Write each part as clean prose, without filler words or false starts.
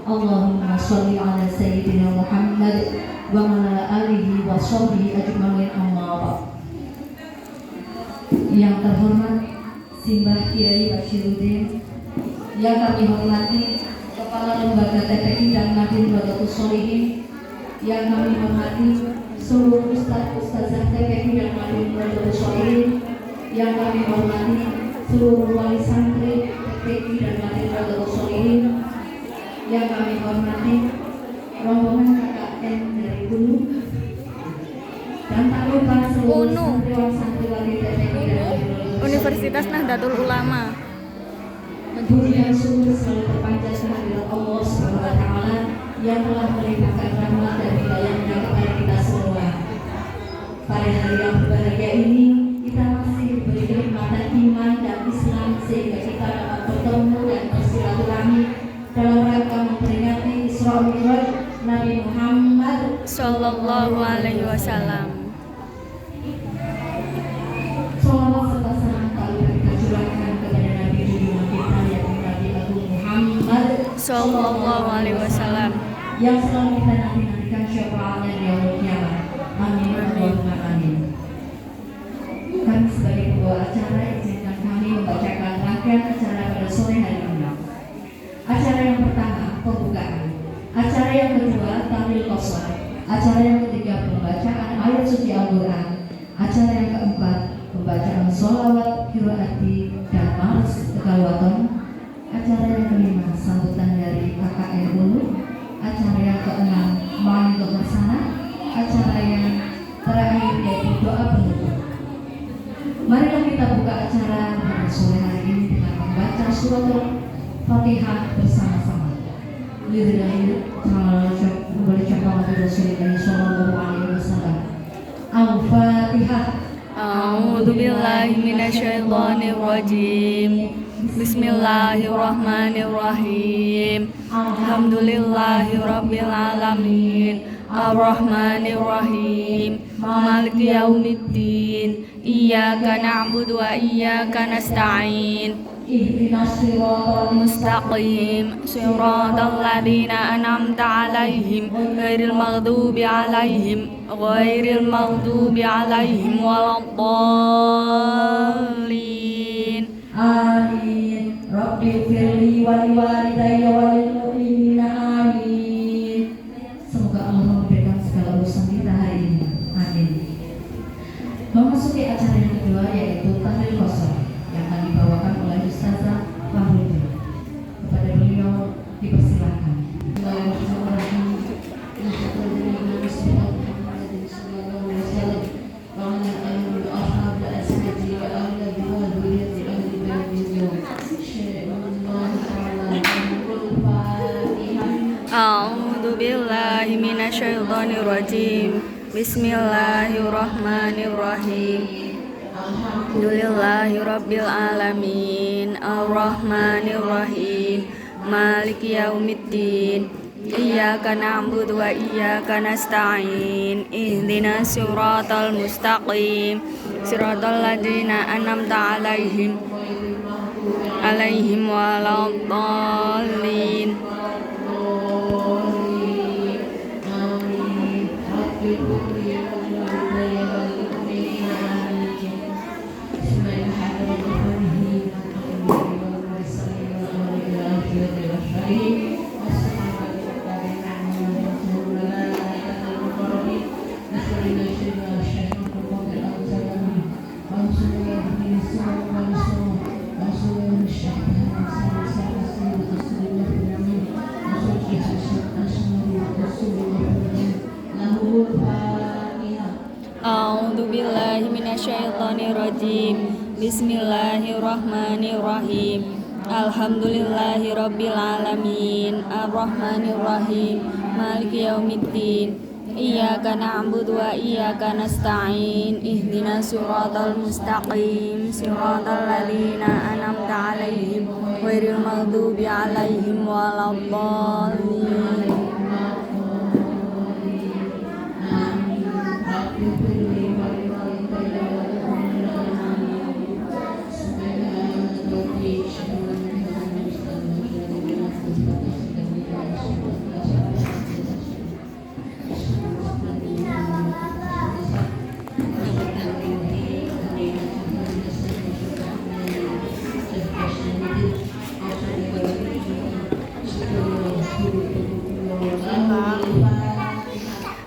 Allahumma sholli ala sayyidina Muhammad wa ala alihi wa sahbihi ajma'in, amma ba'd. Yang terhormat Simbah Kiai Bashiruddin, yang kami hormati Kepala Lembaga TPI dan Nahdlatul Rodatus Sholihin, yang kami hormati seluruh ustaz-ustazah TPI dan Nahdlatul Rodatus Sholihin, yang kami hormati seluruh wali santri TPI dan Nahdlatul Rodatus Sholihin, yang kami hormati rombongan KKN dari Gunung, dan tak lupa seluruh santriwan-santriwati TPI dan Universitas Nahdlatul Ulama. Puji dan syukur selalu terpanjat kehadirat Allah SWT yang telah melimpahkan rahmat dan hidayahnya kepada kita semua. Pada hari yang berbahagia ini, kita masih diberi kenikmatan iman dan Islam sehingga kita dapat bertemu dan bersilaturahmi dalam rangka memperingati Isra Mi'raj Nabi Muhammad Sallallahu Alaihi Wasallam. Salawat serta salam kita curahkan kepada Nabi junjungan kita yakni Nabi Agung Muhammad Sallallahu Alaihi Wasallam yang selalu kita nanti-nantikan syafaatnya di yaumul kiamat. Amin Allahumma amin. Kami sebagai pembawa acara izinkan kami membacakan rangkaian acara pada sore hari ini. Acara yang pertama pembukaan, acara yang kedua tahlil qasar, acara yang ketiga pembacaan ayat suci Al-Quran, acara yang keempat pembacaan sholawat, qiraati dan mars tegawaton, acara yang kelima sambutan dari KKN Ulu, acara yang keenam ma'idul bersana, acara yang terakhir yaitu doa penutup. Marilah kita buka acara pada sore hari ini dengan membaca surat Fatihah bersama-sama. Lillahi ta'ala wa Rasulillah sallallahu alaihi wasallam. Al-Fatihah. A'udzu billahi minasyaitonir rajim. Bismillahirrahmanirrahim. Alhamdulillahirabbil alamin. Ar-Rahmanir-Rahim. Maliki yaumiddin. Iyyaka na'budu wa iyyaka nasta'in. Ihdinas siratal mustaqim. Shiratal ladzina an'amta 'alaihim ghairil maghdubi 'alaihim waladdallin. Amin. Rabbighfirli wa liwalidayya wa lil mu'minina amin. Semoga Allah memberikan segala urusan kita hari ini. Amin. Memasuki acara yang kedua yaitu tahlil qasar yang akan dibawakan oleh Ustazah Fahrudin. Kepada beliau dipersilakan. Bismillahirrahmanirrahim. minasyaitonirrajim. Bismillahirrahmanirrahim. Alhamdulillahi rabbil alamin. Ar-Rahmanir-Rahim. Maliki yaumiddin. Iyyaka na'budu wa iyyaka nasta'in. Ihdinas siratal mustaqim. Siratal ladzina an'amta 'alaihim waladdallin. A'udzu billahi minasyaitonir rajim. Bismillahirrahmanirrahim. Alhamdulillahi rabbil alamin. Ar-Rahmanir Rahim. Maliki yaumiddin. Iyyaka na'budu wa iyyaka nasta'in. Ihdinas siratal mustaqim. Siratal ladzina an'amta 'alaihim ghairil maghdubi 'alaihim waladdallin.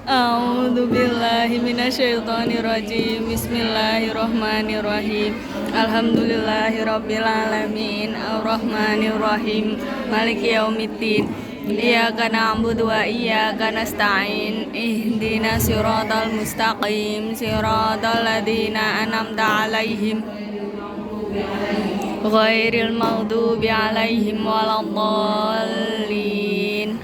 A'udzu billahi minasyaitonir rajim. Bismillahirrahmanirrahim. Alhamdulillahi rabbil alamin. Ar-Rahmanir Rahim. Maliki yaumiddin. Iyyaka na'budu wa iyyaka nasta'in. Ihdinas siratal mustaqim. Siratal ladzina an'amta 'alaihim ghairil maghdubi 'alaihim waladdallin.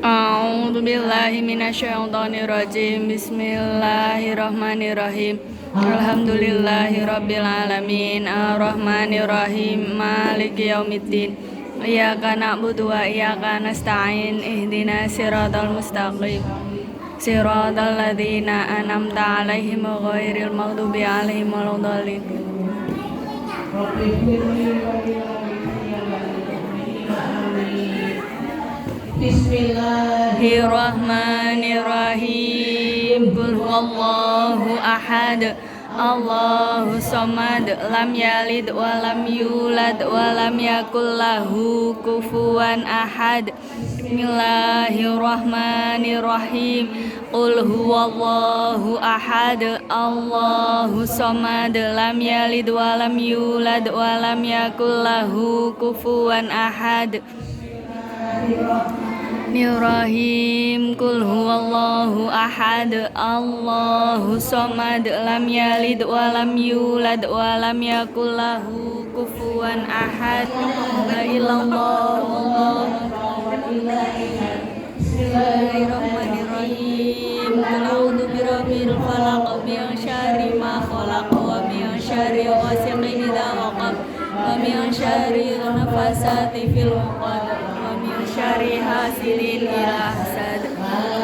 A'udzu billahi minasyaitonir rajim. Bismillahirrahmanirrahim. Alhamdulillahi rabbil alamin. Ar-Rahmanir Rahim. Maliki yaumiddin. Iyyaka na'budu wa iyyaka nasta'in. Ihdinas siratal mustaqim. Siratal ladzina an'amta 'alaihim ghairil maghdubi 'alaihim waladdallin. Bismillahirrahmanirrahim. Qul huwallahu ahad. Allahu samad. Lam yalid wa lam yulad wa lam yakul lahu kufuwan ahad. Bismillahirrahmanirrahim. Qul huwallahu ahad. Allahu samad. Lam yalid wa lam yulad wa lam yakul lahu kufuwan ahad. Bismillahirrahmanirrahim. Qul huwallahu ahad. Allahu samad. Lam yalid wa lam yulad wa lam yakul lahu kufuwan ahad. La ilallah wallahu Bismillahirrahmanirrahim. A'udzu birabbil falaq min syarri ma khalaq wa min syarri ghasiqin idza waqab wa min syarri nafasati fil 'uqad wa min syarri hasidin idza hasad.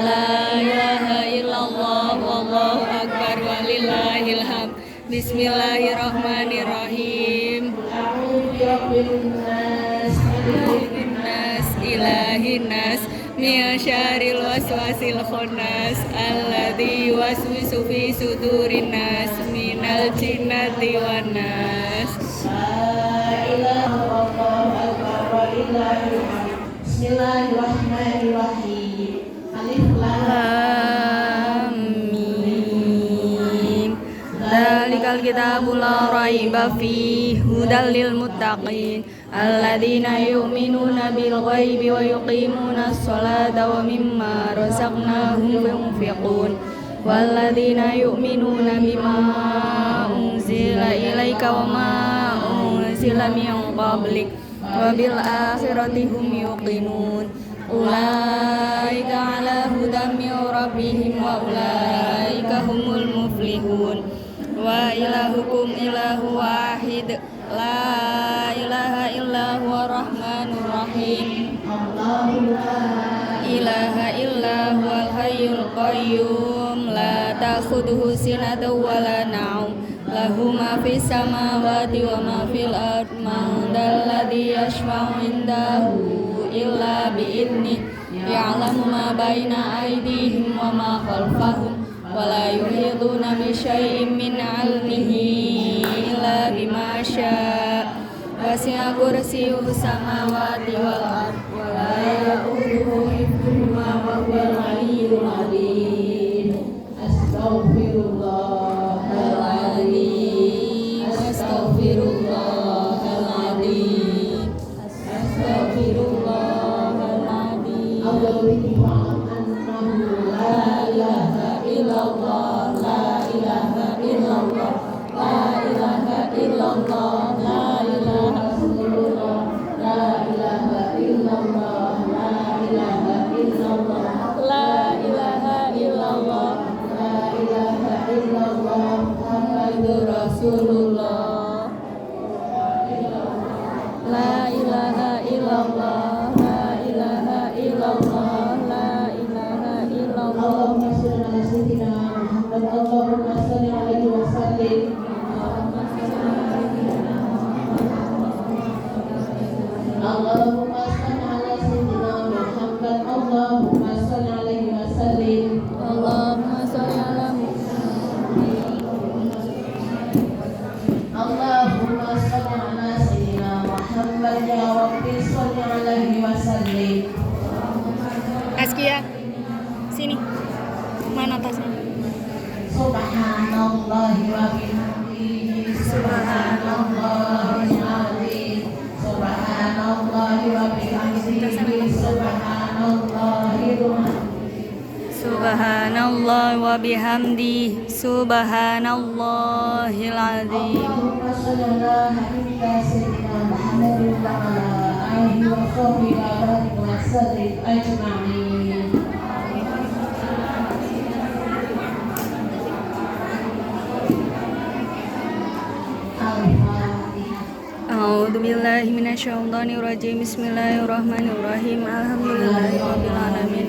La ilaha illallah wallahu akbar walillahil hamd. Bismillahirrahmanirrahim. A'udzu birabbin nas, malikin nas, ilahin nas, min syarril waswasil khannas, alladzi yuwaswisu fi sudurin nas, minal jinnati wan nas. La ilaha illallah walillahil hamd. Bismillahirrahmanirrahim. Alif lam mim. Dzalikal kitabu la raiba fihi hudal lil muttaqin alladzina yu'minuna bil ghaibi wa yuqimuna as-salata wa mimma razaqnahum yunfiqun walladzina yu'minuna bima unzila ilaika wa ma unzila min qablik wa bil akhirati hum yuqinun ulaika ala hudan min rabbihim wa ulaika humul muflihun wa ilahukum ilahu wahid la ilaha illa huwa rahmanur rahim ilaha illa huwal hayyul qayyum la ta'khudhuhu sinatun wa la nawm lahu ma fis samawati wa ma fil ard man dalladhi yashfa'u indahu illa bi'idni ya'lamu ma baina aydihim wa ma khalfahum wa la yuhiduna bi syai'in min 'ilmihi illa bima syaa wasi'a kursiyyuhu samawati wal ard wa la ya'uduhu hifdhuhuma wa huwal 'aliyyul 'azim astaghfirullahal-'azim astaghfirullahal-'azim astaghfirullahal-'azim la ilaha illallah la ilaha illallah la ilaha illallah la ilaha illallah la ilaha illallah la ilaha illallah la ilaha illallah la ilaha illallah Muhammadur Rasulullah la ilaha illallah la ilaha illallah la ilaha illallah Allahumma shalli ala sayyidina Muhammad Allahumma shalli alaihi wa sallim Allahumma shalli ala sayyidina Muhammad Allahumma shalli alaihi wa sallim Allahumma shalli ala Allahumma shalli ala sayyidina Muhammad ya Rabbi shalli alaihi wa sallim Askia, sini. Mana tasnya? Subhanallahi wa bihamdihi subhanallahil azim subhanallahi wa bihamdihi subhanallahil Subhanallah wa bihamdi subhanallahil azim. Allahumma shalli ala sayyidina Muhammadin wa ala alihi wa sahbihi wa barik wa sallim ajma'in. A'udzu billahi minasyaitonir rajim. Bismillahirrahmanirrahim. Alhamdulillahirabbil alamin.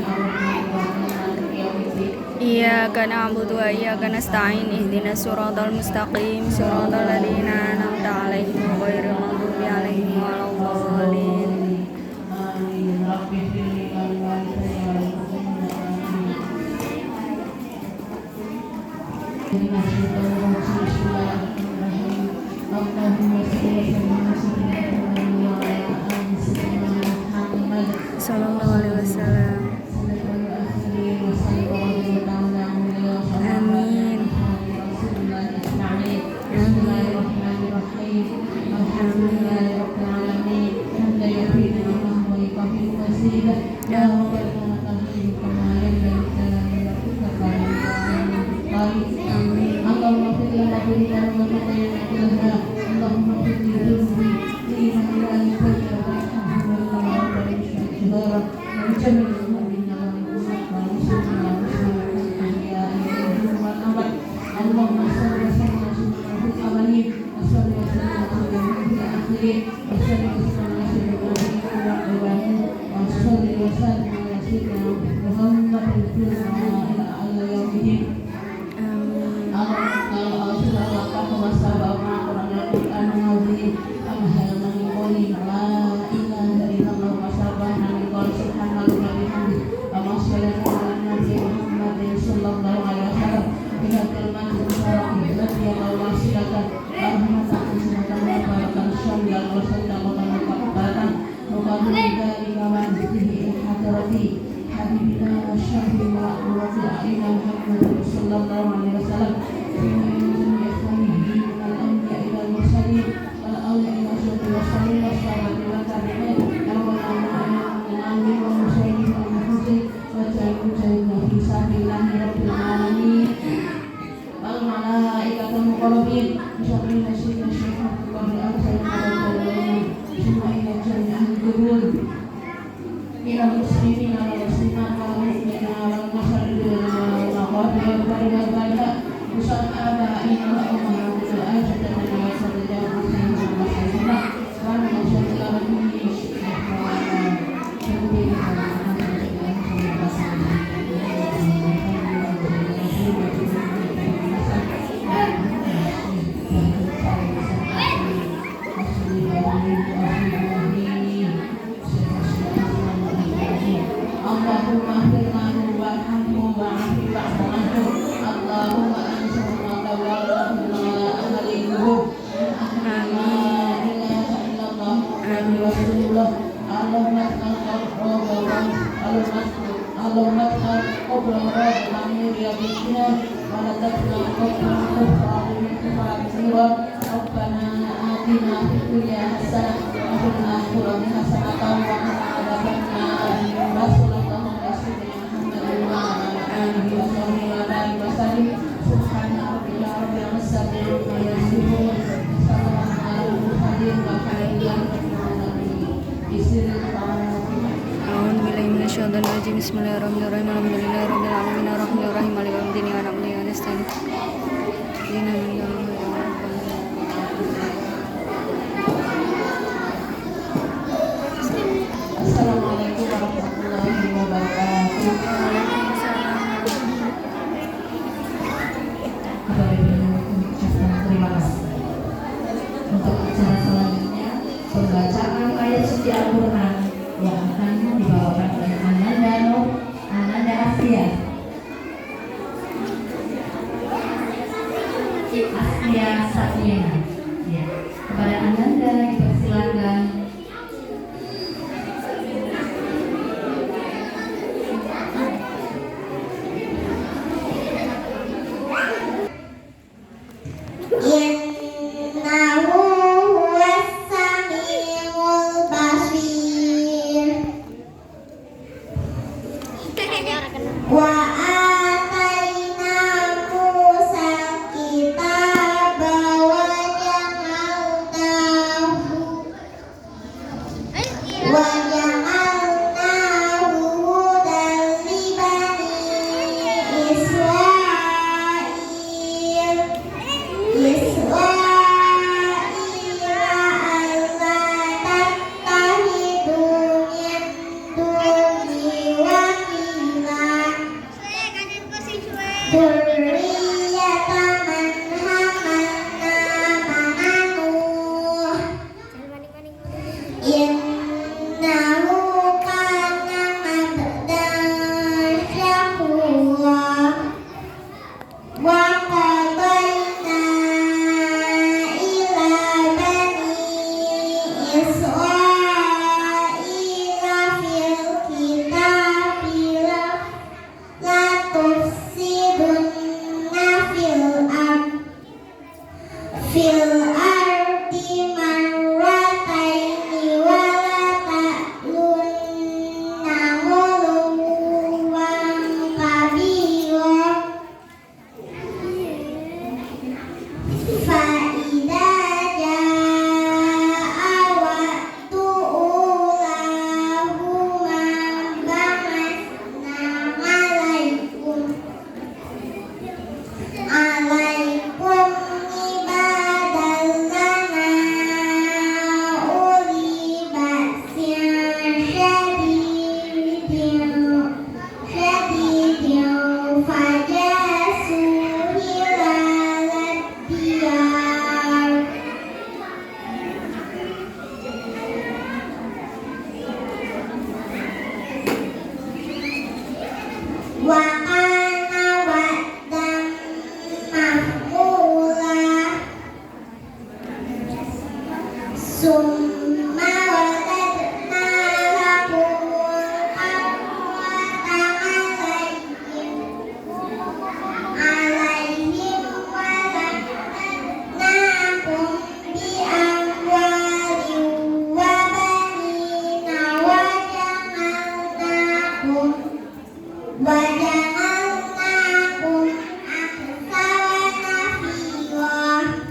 Iyyaka na'budu wa iyyaka nasta'in. Ihdinas siratal mustaqim. Siratal ladzina an'amta 'alaihim ghairil maghdubi 'alaihim waladdallin. Sallallahu alaihi wasallam. Amin. العالمين بشر نسينا الشيطان قبل أن سيكون ثم إلى جميع القبور من المسلمين والمسلمات والمؤمنين والمسلمين والمقابر والبلد بشر آبائنا وأمهاتنا أجدادنا وسادتنا ومشايخنا ومن ربنا آتنا في الدنيا حسنة وفي الآخرة حسنة وقنا عذاب النار وصلى الله على سيدنا محمد وعلى آله وصحبه وبارك وسلم سبحان ربك رب العزة عما يصفون وسلام على المرسلين والحمد لله رب العالمين بسر الفاتحة. أعوذ بالله من الشيطان الرجيم بسم الله الرحمن الرحيم الحمد لله رب العالمين الرحمن الرحيم مالك يوم الدين إياك نعبد وإياك نستعين اهدنا Assalamualaikum warahmatullahi wabarakatuh. Kepada beliau mengucapkan terima kasih. Untuk acara selanjutnya pembacaan ayat suci Al-Quran yang akan dibawakan oleh Ananda Asia Satyena. Ya, kepada Ananda dipersilakan. وجعلناكم أكثر نفيرا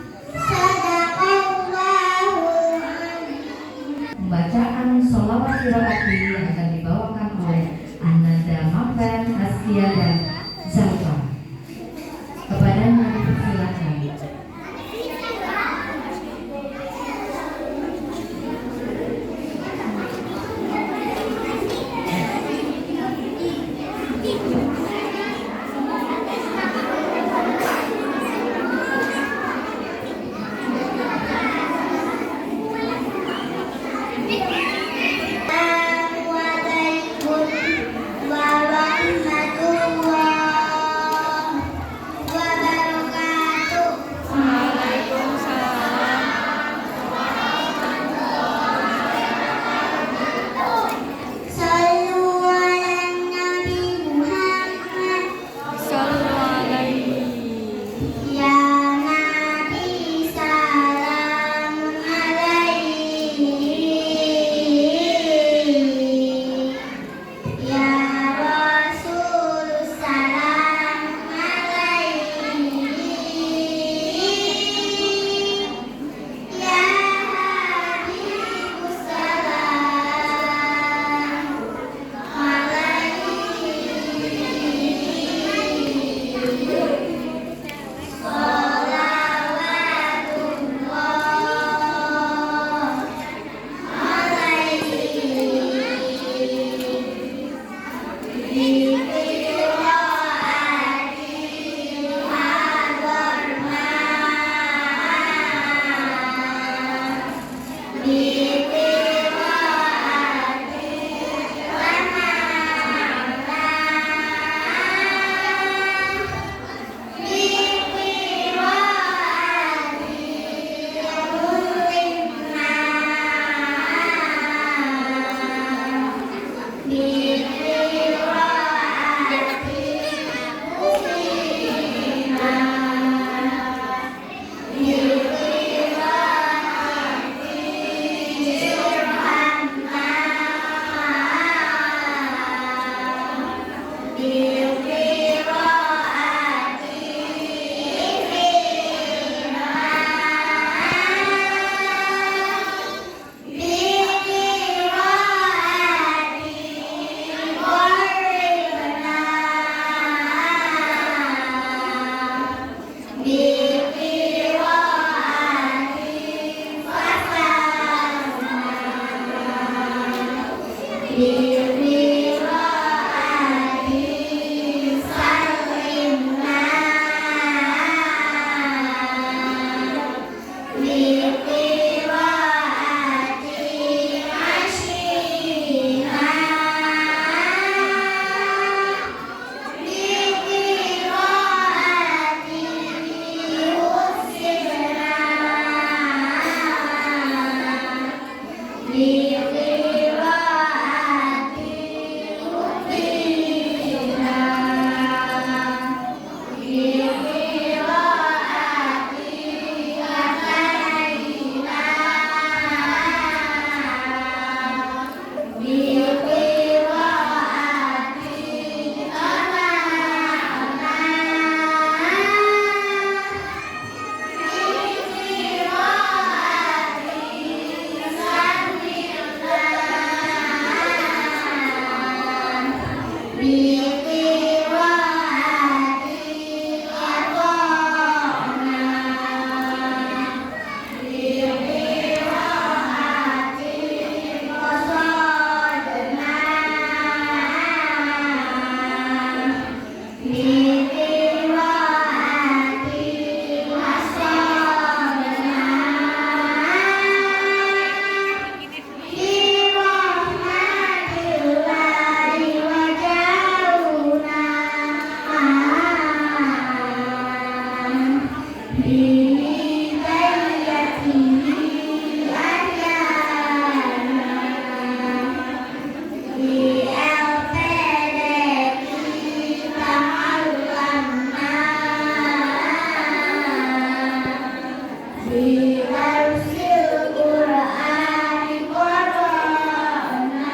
Bilarsil Qur'an Qur'ana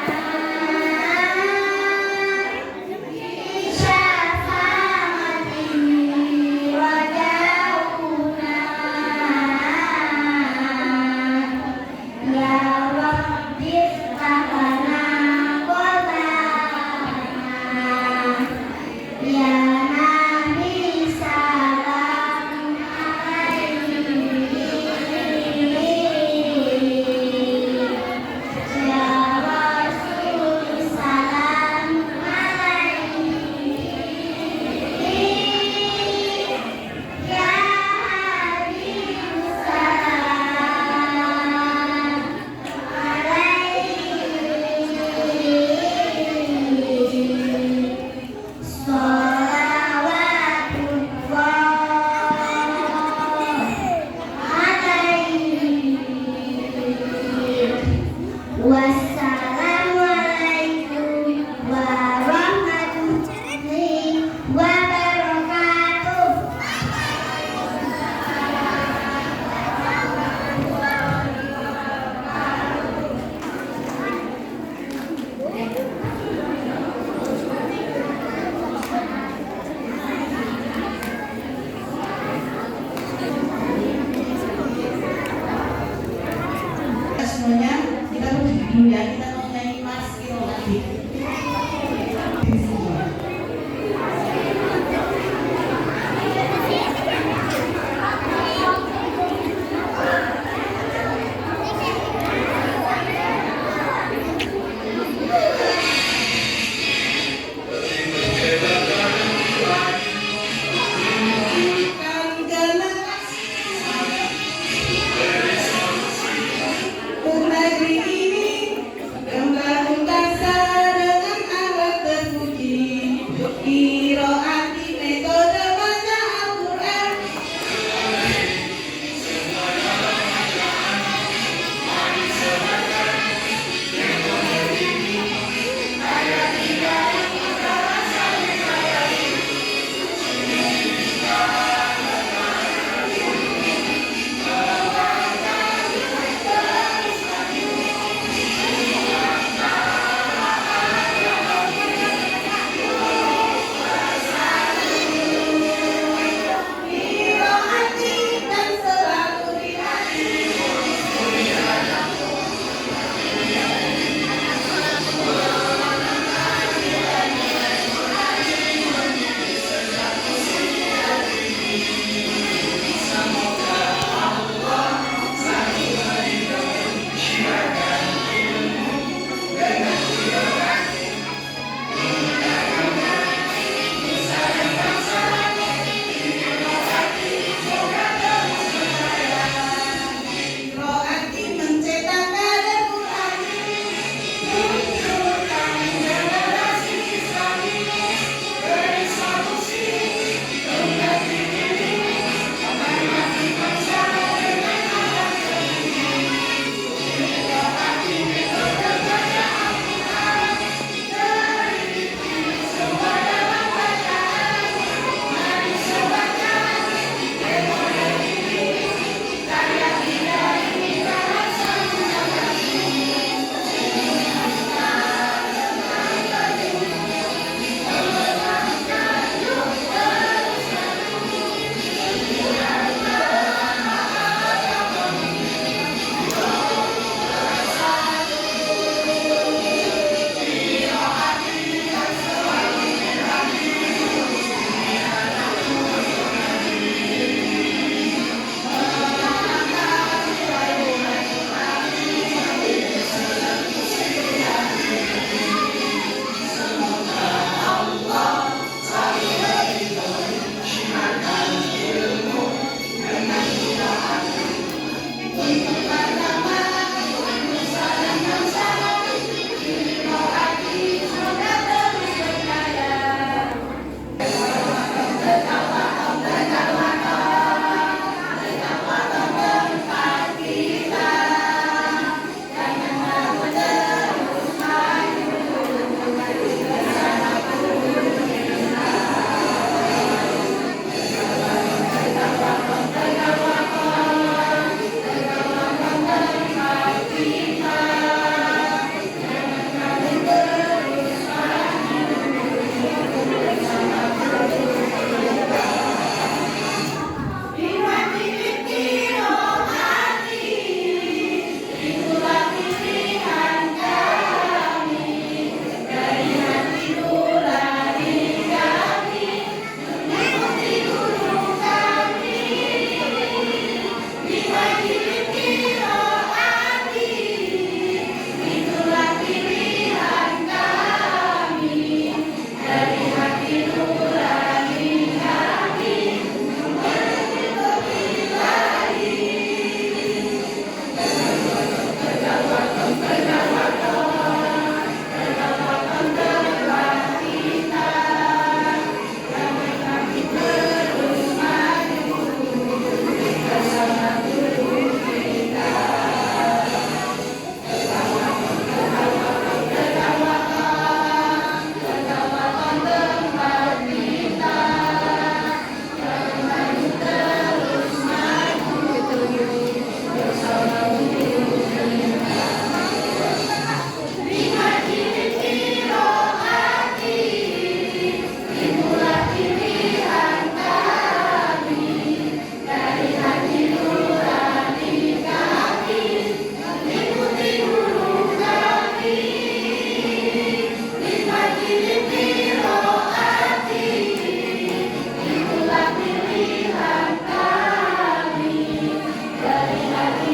Syafa'ati Wajahuna Ya Rabbi Rahana Qolana Ya Nabi Salam Ya Rasul Salam Ya Habib Salam Wassalamualaikum warahmatullahi wabarakatuh. Semuanya kita berdiri dulu ya, kita mau nyanyi Mas Kiro lagi. Negeri ini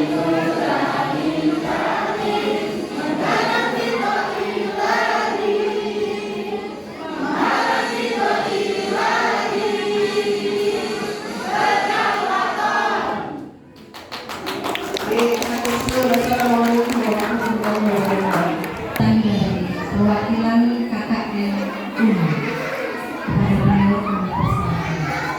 Assalamualaikum warahmatullahi wabarakatuh. Tanda dari perwakilan KKN Una pada beliau kami persilakan.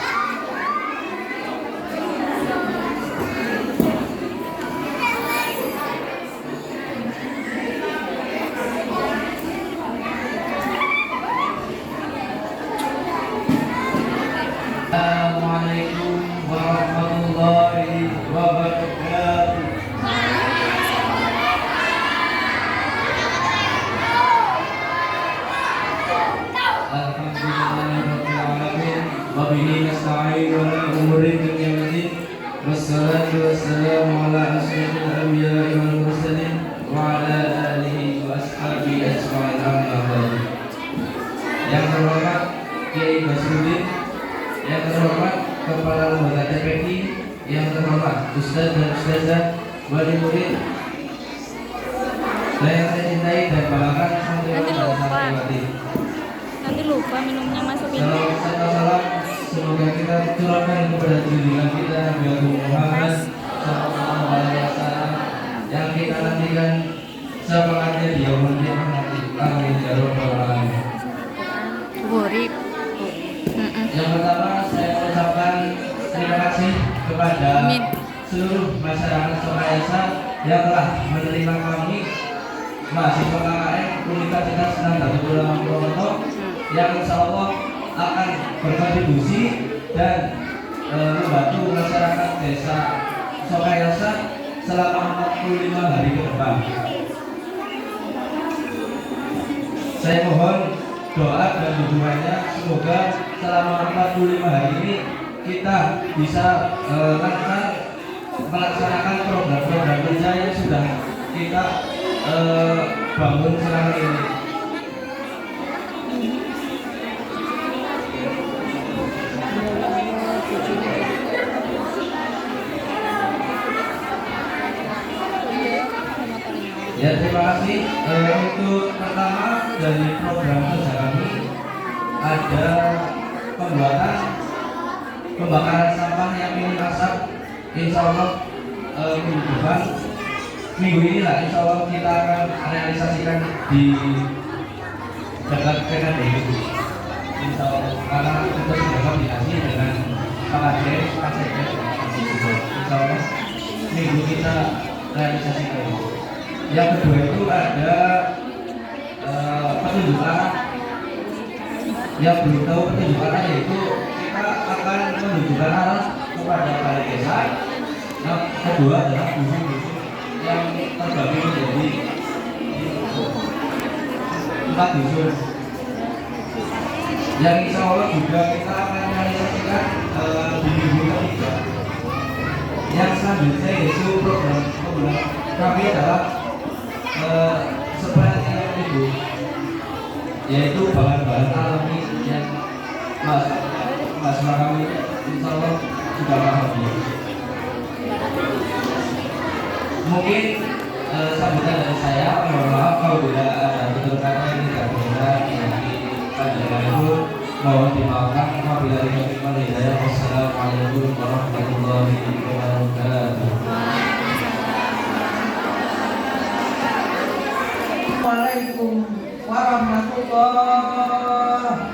Assalamualaikum warahmatullahi wabarakatuh. Alhamdulillahirrahmanirrahim. Wabihi nasta'in wa la umuri dunya waddin. Wassalatu wassalamu ala asyrafil anbiya'i wal mursalin wa ala alihi wa ashabihi ajma'in amma ba'du. Yang terhormat Kiai Basrudin, yang terhormat Kepala Lembaga TPQ, yang terhormat Ustadz dan Ustazah, wali murid, yang saya cintai dan banggakan santriwan dan santriwati. Nanti lupa minumnya masukin. Salam, semoga kita curahkan kepada junjungan kita Nabi Agung Muhammad Sallallahu Alaihi Wasallam yang kita nantikan semangatnya di yaumul qiyamah nanti. Amin ya rabbal alamin. Gurih. Yang pertama saya mengucapkan terima kasih kepada Amin. seluruh masyarakat Sokayasa yang telah menerima kami mahasiswa KKN Universitas Nahdlatul Ulama Purwokerto yang insya Allah akan berkontribusi dan membantu masyarakat desa Sokayasa selama 45 hari ke depan. Saya mohon doa dan dukungannya, semoga selama 45 hari ini kita bisa lancar melaksanakan program-program kerja yang sudah kita bangun selama ini. Ya, terima kasih. Untuk pertama dari program kerja kami ada pembakaran sampah yang minim asap. Insya Allah minggu depan, minggu ini lah, insya Allah kita akan realisasikan di dekat PKDU. Insya Allah, karena kita sudah koordinasi dengan Pak Kades, Pak Sekdes, insya Allah minggu kita realisasikan. Yang kedua itu ada petunjukan. Yang belum tahu petunjukan yaitu kita akan menunjukkan arah kepada balai desa. Yang kedua adalah dusun-dusun yang terbagi menjadi 4 dusun. Yang insya Allah juga kita akan realisasikan di minggu ketiga. Yang selanjutnya yaitu program kami adalah seperti yang itu, yaitu bahan-bahan alami yang mas kami insya Allah sudah paham. Mungkin sambutan dari saya, mohon maaf kalau bila ada tutur kata yang tidak benar di panjangan itu mohon dimaafkan. Apabila dikatakan hidayah, wassalamualaikum warahmatullahi wabarakatuh. Assalamualaikum warahmatullahi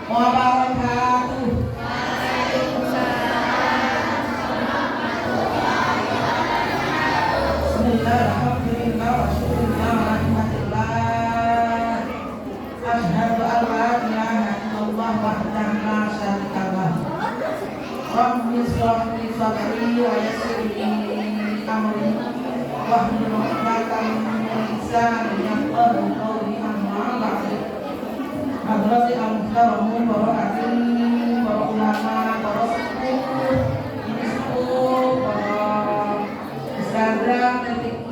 wabarakatuh. Bismillahirrahmanirrahim. Alhamdulillah. Asyhadu an la ilaha illallah wahdahu la syarika lah. Rabbi shrah li sadri wa yassir li amri wahlul 'uqdatam min lisani yafqahu qawli. Amma ba'du. Hadratil muhtaram, para alim, para ulama, para sepuh, para Instagram, TPQ,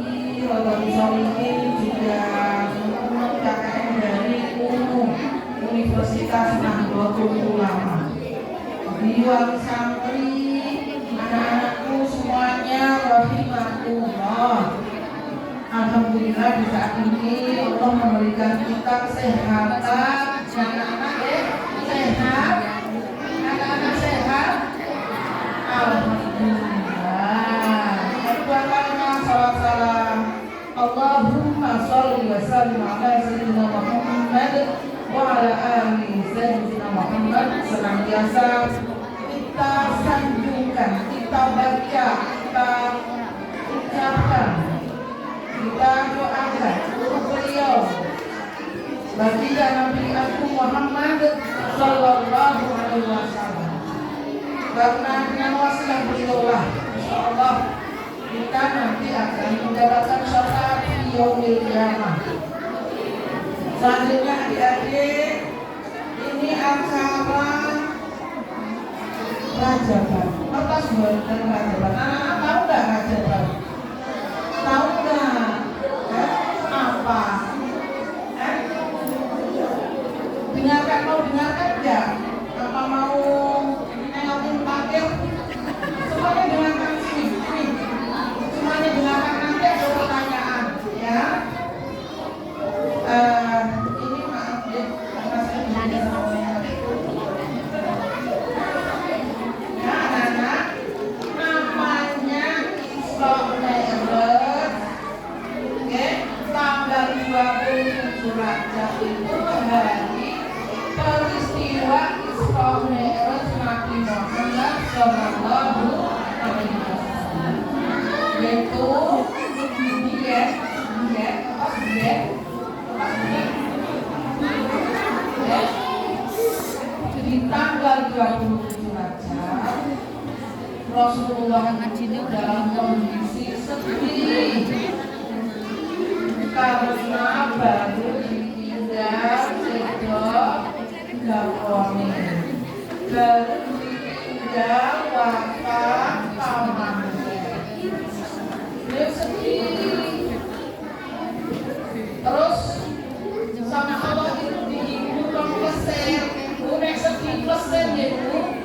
organisasi juga teman-teman KKN dari Universitas Nahdlatul Ulama, wali santri, anak-anakku semuanya rahimah berikan kita kesehatan. Anak-anak ya, sehat. Anak-anak sehat. Alhamdulillah. Kedua kalinya salawat salam. Allahumma sholli wa sallim ala sayyidina Muhammad wa ala ali sayyidina Muhammad. Senantiasa kita sanjungkan, kita baca, kita ucapkan, kita doakan untuk beliau baginda Nabi Agung Muhammad Sallallahu Alaihi Wasallam. Karena dengan wasilah beliaulah, insyaallah kita nanti akan mendapatkan syafaat di yaumil qiyamah. Selanjutnya adik-adik, ini acara Rajaban. Kertas buatan Rajaban. Anak-anak tahu nggak Rajaban? Tahu nggak? Apa? Dengarkan, mau dengarkan nggak? Apa mau nengokin pakir? Semuanya dengarkan sini. Semuanya dengarkan, nanti ada pertanyaan, ya. Ini maaf ya, karena saya tidak tahu. Ya anak-anak, namanya Isra Mi'raj. Oke, tanggal 27 Rajab itu hari peristiwa Isra Mi'raj Nabi Muhammad Sallallahu Alaihi Wasallam. Yaitu di tanggal 27 Rajab Rasulullah dalam kondisi sedih karena baru ditinggal sedok gapone, baru ditinggal wafat pamannya. Dia sedih. Terus sama Allah itu dihibur pleser, unek sedih pleser gitu.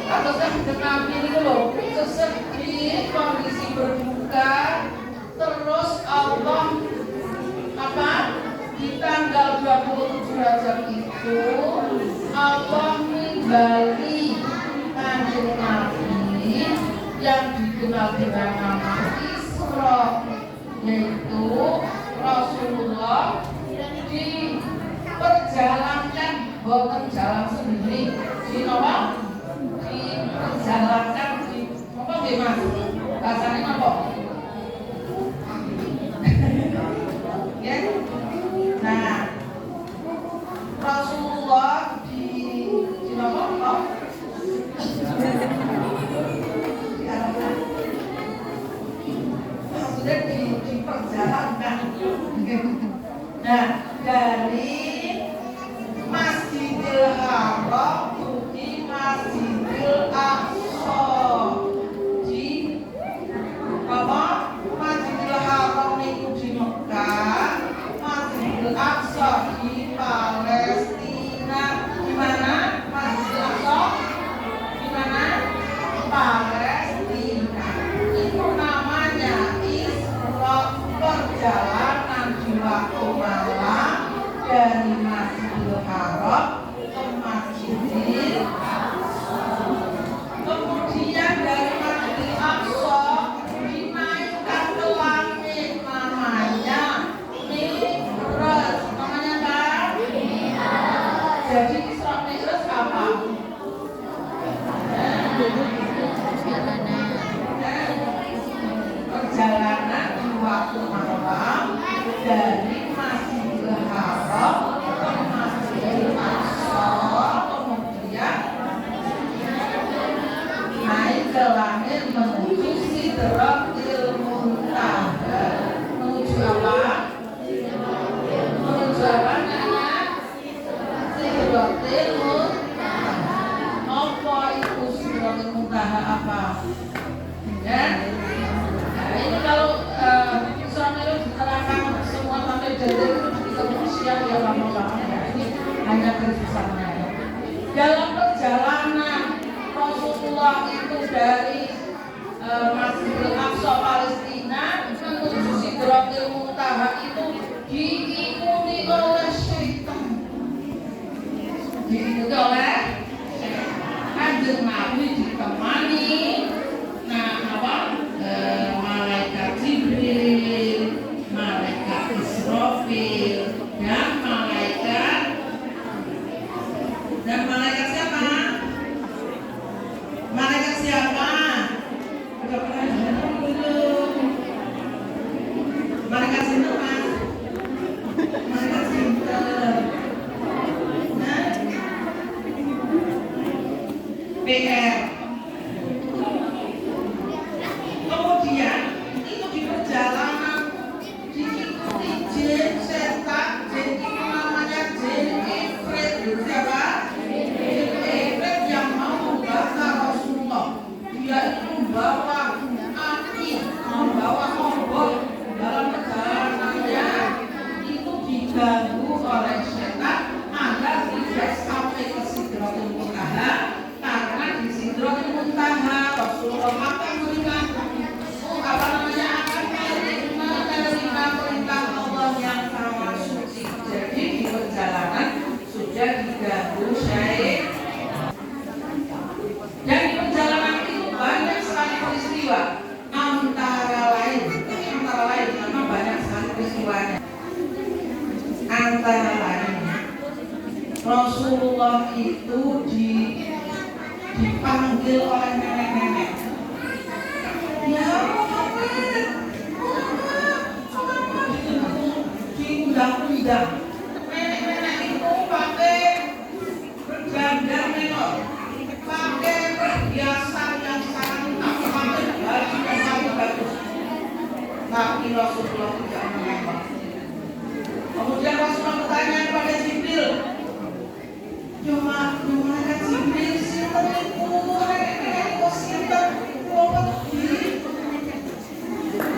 Atau kan Nabi itu loh, sesedih kondisi berduka. Terus Allah apa? Di tanggal 27 Rajab itu Allah menggali kanjeng Nabi yang dikenal dengan nama Isra, yaitu Rasulullah diperjalankan, bukan jalan sendiri, diperjalankan di apa Mas? Bahasanya apa? Ya. Nah, Rasulullah di apa? Sudah diperjalankan. Nah, dari Masjidil Haram di Masjidil Aqsa. Di apa? Masjidil Haram itu di Mekah, Masjidil Aqsa di Palestina. Di mana? Masjidil Aqsa di mana? Palestina. Itu namanya Isra, perjalanan di waktu malam dari Masjidil Haram ke Masjidil Aqsa. Kemudian dari Masjidil Aqsa dinaikkan ke langit, namanya Mi'raj. Namanya kan? Jadi Isra Mi'raj apa? Perjalanan di waktu malam dari Masjidil Haram ke Masjidil Aqsa, kemudian naik ke langit menuju Sidratil Muntaha. Menuju apa? Menuju apa namanya? Sidratil Muntaha. Apa itu Sidratil Muntaha apa? Ya? Nah, ini kalau soalnya itu diterangkan semua sampai detail itu bisa siang ya lama-lama ya. Ini hanya kerusakannya. Dalam perjalanan Rasulullah itu dari Masjidil Aqsa Palestina menuju Sidratil Muntaha itu diikuti antara lain Rasulullah itu dipanggil oleh nenek-nenek. Ya diundang-undang. Nenek-nenek itu pakai berdandan menor, pakai perhiasan yang sangat pakai baju yang sangat bagus. Tapi Rasulullah tidak menengok. Kemudian Rasulullah bertanya kepada Jibril, cuma Jibril sinten niku nenek-nenek kok sinten kok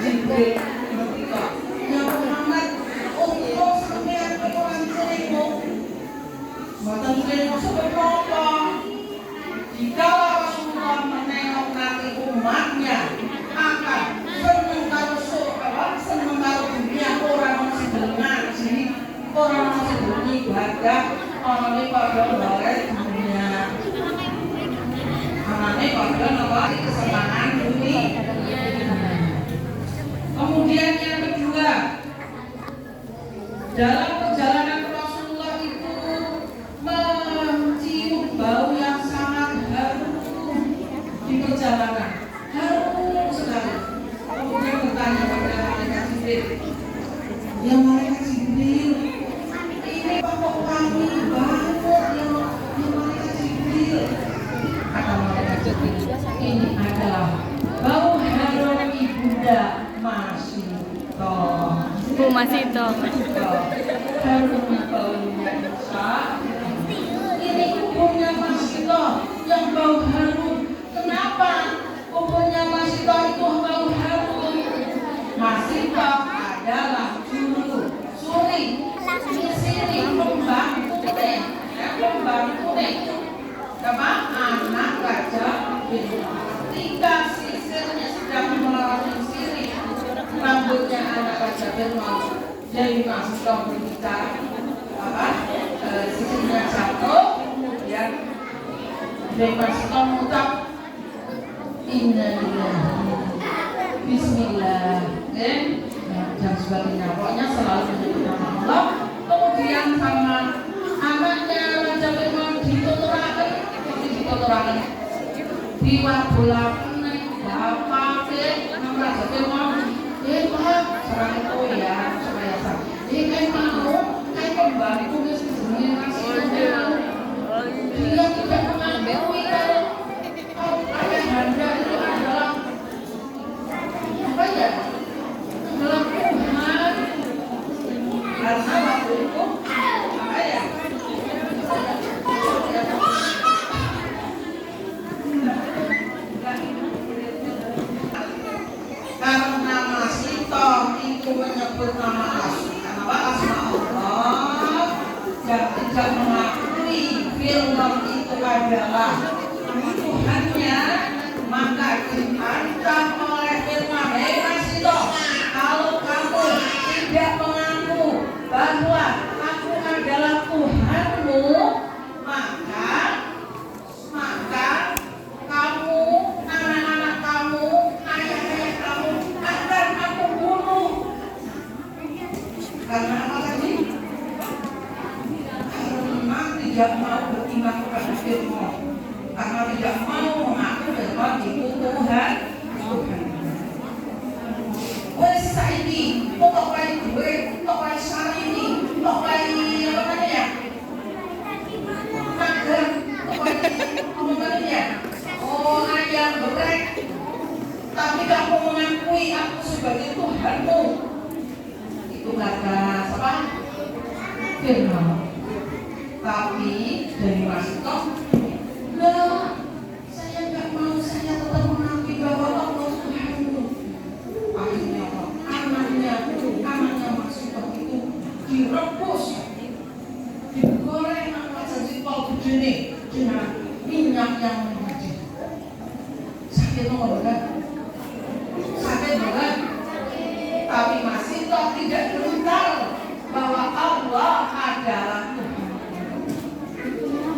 Jibril ketika ya Muhammad untuk sampeyan orang seribu mboten seribu seberapa jika Rasulullah menengok nanti umatnya akan seneng karo surga seneng karo dunia orang masih ngaji orang masih beribadah orang ini pada boleh dunia anaknya pada nolak kesenangan dunia. Kemudian yang kedua, dalam perjalanan Rasulullah itu mencium bau yang sangat harum di perjalanan, harum sekali. Kemudian bertanya kepada malaikat Jibril, ya malaikat Jibril, ini kok wangi banget ya malaikat Jibril? Kata malaikat Jibril, ini adalah bau harum ibunda Masito. Bu Masito. Harum baunya Isa. Ini kubunya Masito yang bau harum. Kenapa kubunya Masito itu bau harum? Masito adalah juru suri siri pembantunya, apa anak raja ketika sisirnya sedang melalui siri rambutnya anak raja Firman jadi Masito berbicara apa sisirnya jatuh kemudian dari Masito mengucap innalillahi bismillah dan sebagainya, pokoknya selalu menyebut nama Allah. Kemudian sama anaknya Raja Firman dituturakan diwabulakan bapak nama Raja Firman Pak serang itu ya supaya sah mau kayak pembantu wis jenenge Masito dia tidak mengakui kalau ayah anda itu adalah apa ya adalah Tuhan karena waktu itu apa ya karena Masito itu menyebut nama asma Allah dan tidak mengakui Firman itu adalah Tuhannya, maka diancam oleh Firman, hei Masito, kalau kamu tidak mengaku bahwa aku adalah Tuhanmu, maka kamu, anak-anak kamu, ayah-ayah kamu akan aku bunuh. Karena apa tadi? Karena tidak mau beriman kepada Firman, karena tidak mau mengaku Firman itu Tuhan. Wes saiki, kok kaya duit, kok kaya sarini, kok kaya apa namanya ya? Magang, kok kaya apa ya? Oh ayam geprek, tapi kamu mengakui aku sebagai Tuhanmu. Itu kata siapa? Firman. Tapi dari Masito, nah, saya nggak mau, saya tetap mengakui bahwa Allah Tuhanmu. Akhirnya anaknya Masito itu direbus, digoreng sama jengkol begini dengan minyak yang mendidih. Sakit banget. Tapi Masito tidak gentar bahwa Allah adalah Tuhan.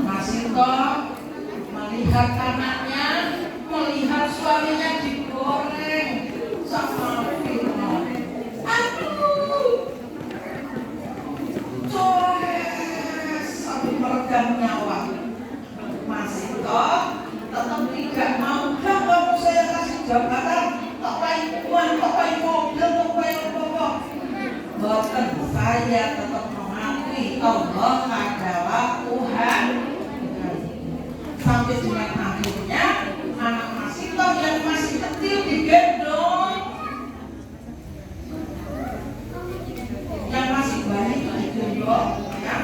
Masito melihat anaknya, melihat suaminya digoreng sama Firman. Aduh, boten, saya tetap mengakui Allah adalah Tuhan. Sampai dengan akhirnya anak Masinton yang masih kecil digendong, yang masih bayi itu digendong, ya.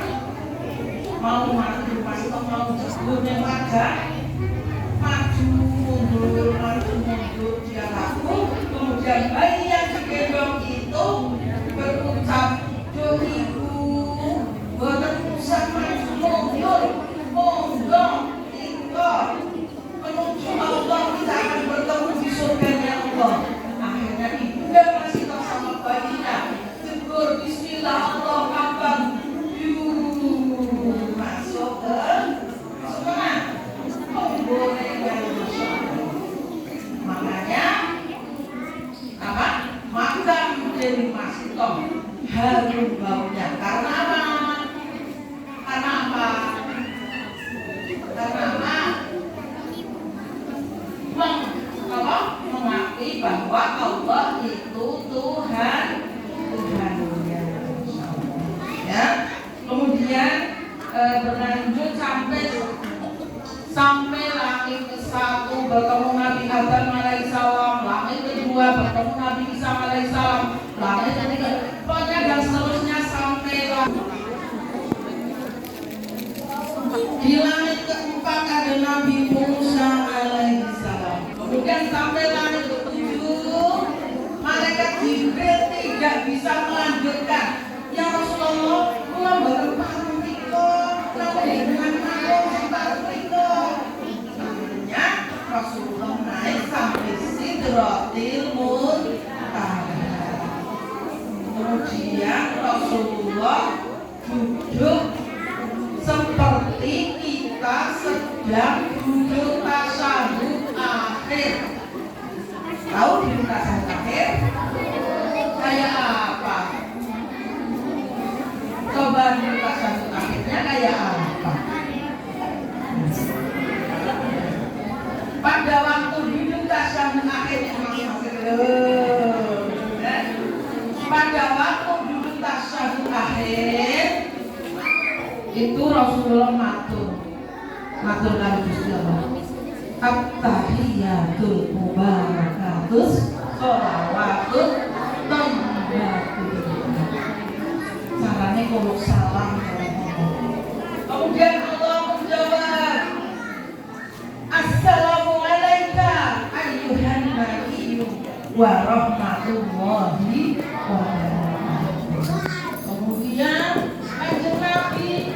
Mau maju Masinton mau gunung wajah, maju mundur dia laku. Kemudian bayi yang digendong itu berucap, "Duh ibu, boten usah maju mundur, monggo tinggal menuju Allah, kita akan bertemu di surganya Allah." Akhirnya ibunda masih sama bayinya tegur bismillah Allah Akbar, masuk mana? Boleh masuk. Makanya apa? Makam Dewi Masinton harum baunya. Karena apa? Karena apa? Karena apa? Mengakui bahwa Allah itu Tuhan, Tuhannya. Ya. Kemudian berlanjut sampai langit ke-1 bertemu Nabi Adam alaihissalam, langit kedua bertemu Nabi Isa alaihissalam, langit ketiga, pokoknya dan seterusnya sampai di langit keempat ada Nabi Musa alaihissalam. Kemudian sampai langit ke-7 malaikat Jibril tidak bisa melanjutkan. Ya Rasulullah, kula mboten paham menika, namun dengan makhluk sekitar menika. Akhirnya Rasulullah naik sampai Sidratil Muntaha. Kemudian Rasulullah duduk seperti kita sedang duduk tasyahud akhir. Tahu duduk tasyahud akhir? Kayak apa? Coba duduk tasyahud akhirnya kayak apa? Pada waktu duduk tasyahud akhirnya pada waktu duduk tasyahud akhir itu Rasulullah matur kali Gusti Allah, at-tahiyatul mubarakatus sholawatut thayyibatul. Caranya kalau salam kemudian Allah menjawab, assalamualaikum ayyuhan nabiyyu wa rahmatullahi wa barakatuh. Kemudian Kanjeng Nabi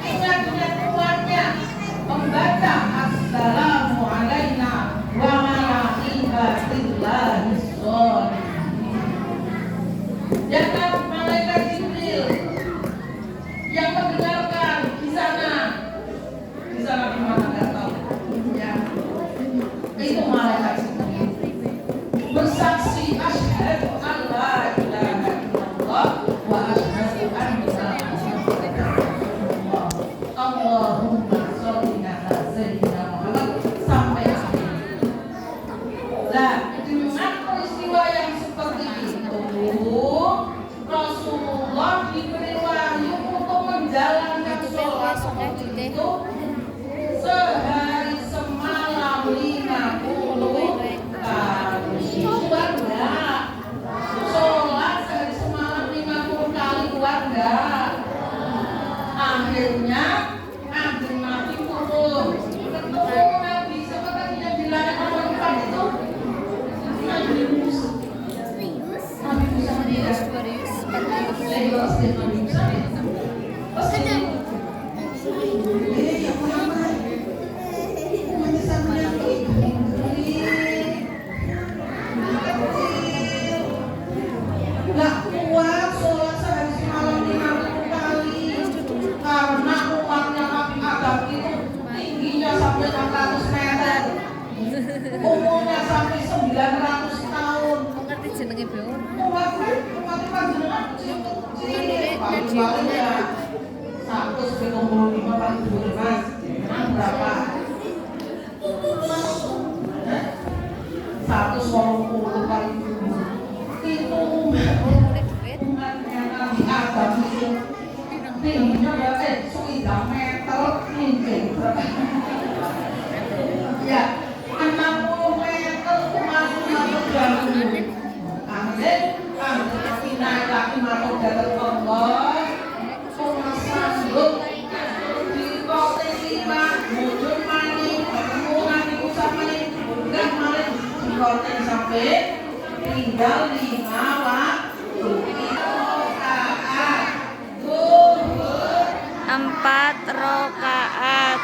ingat dengan kuatnya membaca assalamu alaina wa malaikatillahi sholihin. Dan malaikat Jibril yang mendengarkan di sana di mana nggak tahu ya, itu malaikat Jibril bersaksi asyhadu an la ilaha illallah wa asyhadu anna Muhammadan rasulullah. Allahumma sholli ala sayyidina Muhammad sampai akhir. Nah, dengan peristiwa yang seperti itu Rasulullah diberi wahyu untuk menjalankan sholat seperti itu sehari semalam 50 kali. Kuat enggak? Sholat sehari semalam 50 kali kuat enggak? Akhirnya Kanjeng Nabi turun. Ketemu Nabi siapa tadi yang di langit nomor 4 itu? Nabi Musa. Nabi Musa dia. Nabi Musa. Nggak kuat sholat sehari semalam 50 kali karena umatnya Nabi Adam itu tingginya sampai 600 meter, umurnya sampai 900 tahun. Ngerti jenenge Bu? Umat panjenengan paling ya 195 paling dhuwur Mas. Berapa? 180 paling dhuwur. Itu umatnya tinggal 5 waktu. Rakaat zuhur 4 rakaat.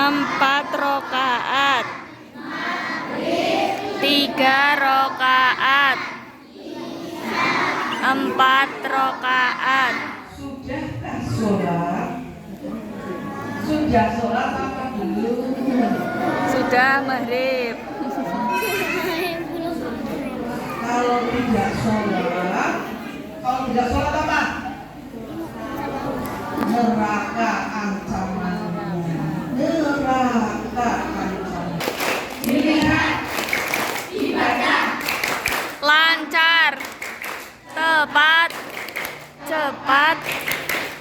4 rakaat. 3 rakaat. 4 rakaat. Sudahkah sholat? Sudah sholat apa belum? Sudah maghrib. Kalau tidak sholat apa? Neraka ancamanmu. Neraka ancamanmu. Dilihat, ibadah, Lancar, tepat, cepat,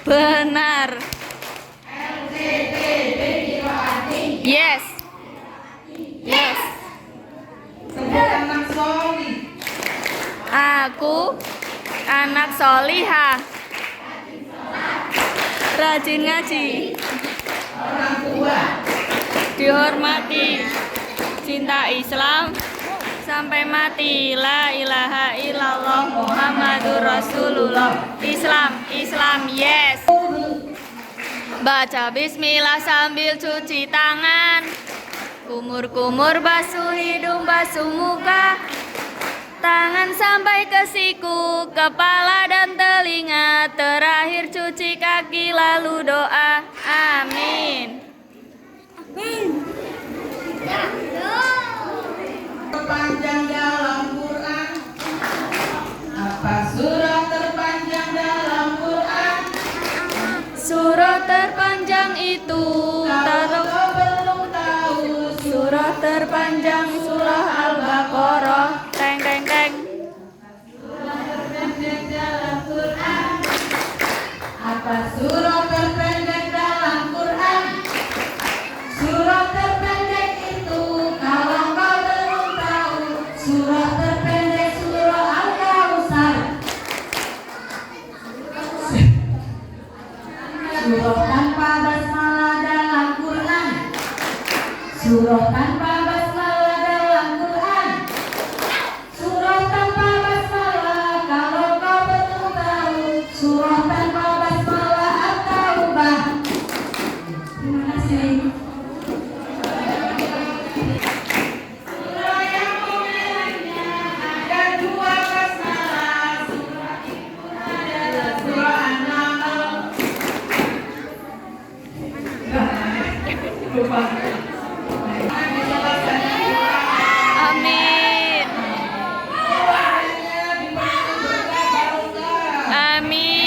benar. Yes. Yes. sebut anak solih. Aku anak solihah, rajin ngaji, Orang tua, dihormati, cinta Islam sampai mati. La ilaha illallah Muhammadur Rasulullah. Islam, yes. Baca bismillah sambil cuci tangan. Kumur-kumur basuh hidung, basuh muka. Tangan sampai ke siku, kepala dan telinga. Terakhir cuci kaki lalu doa. Amin. terpanjang dalam Quran. Apa surah terpanjang dalam Quran? Surah terpanjang itu Kalau kau belum tahu, surah terpanjang surah Al-Baqarah. Teng teng teng. terpendek dalam Quran. Apa surah terpendek dalam Quran? Surah terpendek itu kalau kau belum tahu, surah terpendek surah Al-Kautsar. Surah tanpa basmalah dalam Quran. Surah tanpa basmalah dalam Quran. Surah tanpa basmalah kalau kau belum tahu, surah tanpa basmalah At-Taubah. Terima kasih. Surah yang umumnya ada 2 basmalah. Surah itu adalah surah An-Nahl. Lupa. Amin. Amin.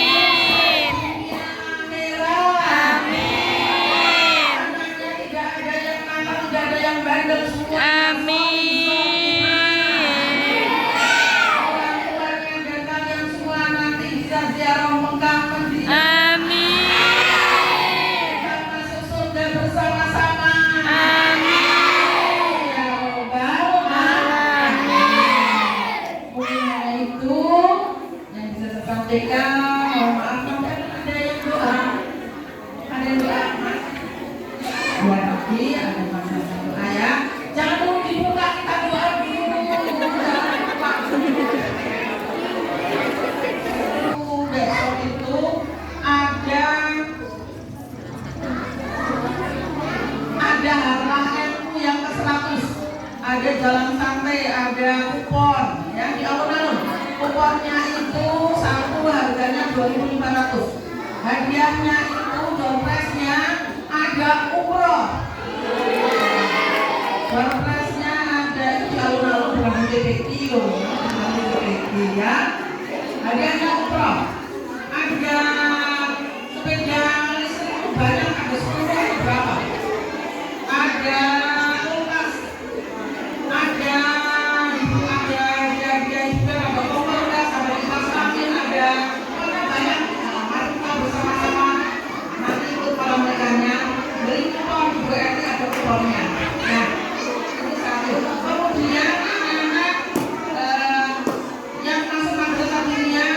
Mohon maaf, ada yang doa, ada yang doa, buat lagi, ada masa doa ya. Jangan dulu dibuka, kita doa dulu. Besok itu ada harlah NU yang ke-100, ada jalan santai, ada kupon, ya di alun-alun. Kuponnya itu satu harganya 2.500. Hadiahnya itu dompetnya ada umroh. Dompetnya ada di alun-alun dengan DPT loh, dengan DPT ya. Hadiahnya umroh. Ada sepeda listrik banyak, ada 10 berapa? Ada kulkas, ada beli kupon juga ada kuponnya. Nah, itu satu. Kemudian anak-anak yang masuk madrasah dunia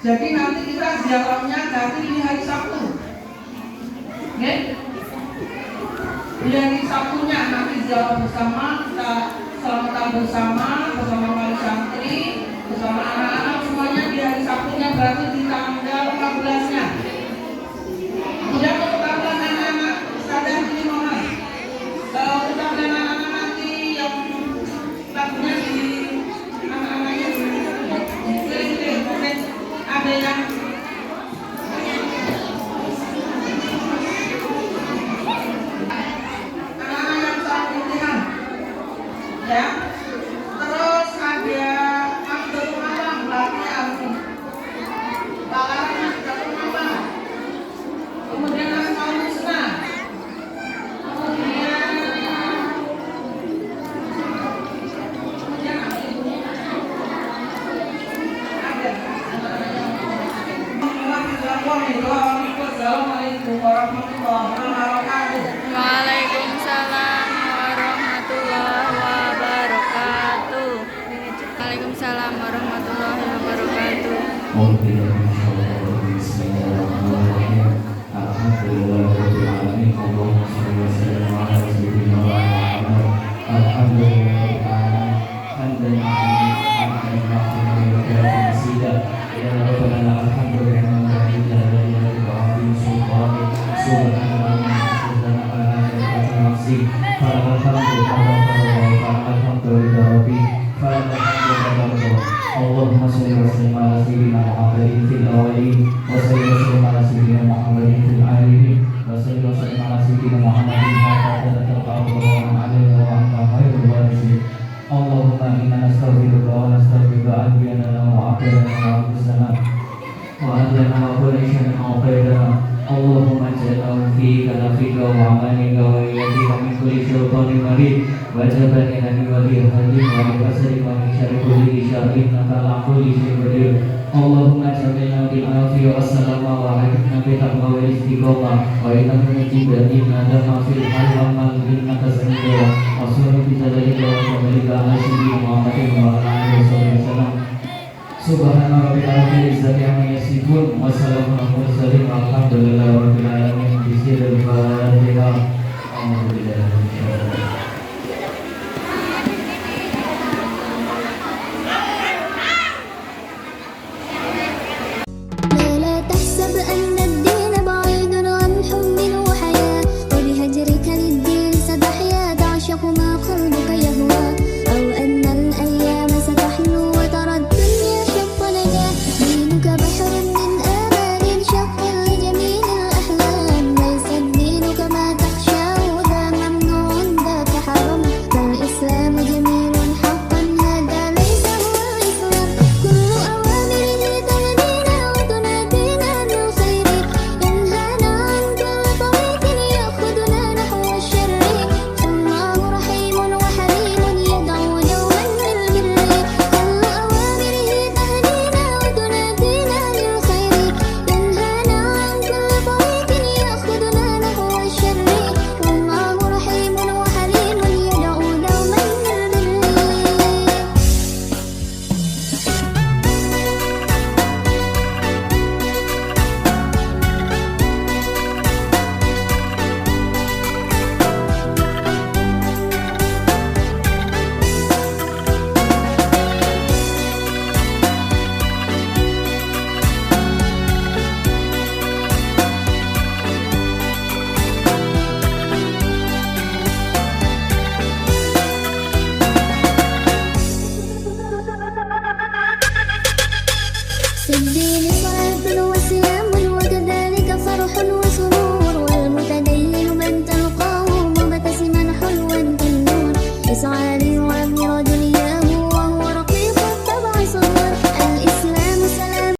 Jadi nanti kita ziarahnya nanti di hari Sabtu. Oke? Di hari Sabtunya nanti ziarah bersama, kita selamatan bersama wali santri, bersama anak-anak semuanya di hari Sabtunya, berarti di tanggal 14-nya. Kemudian untuk tampilan anak-anak sadar ini mohon. Kalau untuk tampilan anak-anak nanti yang lagunya di anak-anaknya keliling-keliling, oke? Ada yang anak-anak yang saat pilihan, ya. Terus ada Abdul Malam, berarti Abdul Bakaran Abdul Malam. Kemudian Asmaul Husna. Kemudian Assalamualaikum warahmatullahi wabarakatuh. Waalaikumsalam warahmatullahi wabarakatuh. Waalaikumsalam warahmatullahi wabarakatuh. Bismillahirrahmanirrahim. Alhamdulillahirabbil alamin. Allahumma shalli wa sallim ala sayyidina Muhammad. Alhamdulillahirabbil alamin. Hamdan hamdan hamdan hamdan ya rabbana alhamdulillah wa Allahumma shalli wa sallim ala sayyidina Muhammadin fil awwalin wa salli wa sallim ala sayyidina Muhammadin fil akhirin wa salli wa sallim ala sayyidina Muhammadin hatta tataqabbal wa alayhi wa anta khairul warithin. Allahumma inna nastaghfiruka wa nastaghfiruka anbiyana wa aqilana wa anfusana wa ahlana wa quraishana wa qaidana. Allahumma ja'alna fi kalafika wa amalika wa yadika min kulli syaitanir marid wa jabani nabi wa hadim wa basari wa min syarri kulli syarrin ala kulli syai'in qadir. Allahumma ja'alna bil afiya wassalama wa hadina bi taqwa wa istiqamah wa inna mujibati nadama fil hal wa mal innaka sami'un wa sallu bi dzalika wa qablika ala sayyidina Muhammadin wa ala alihi wasallam. Subhana rabbika rabbil izzati amma yasifun wa salamun alal mursalin walhamdulillahi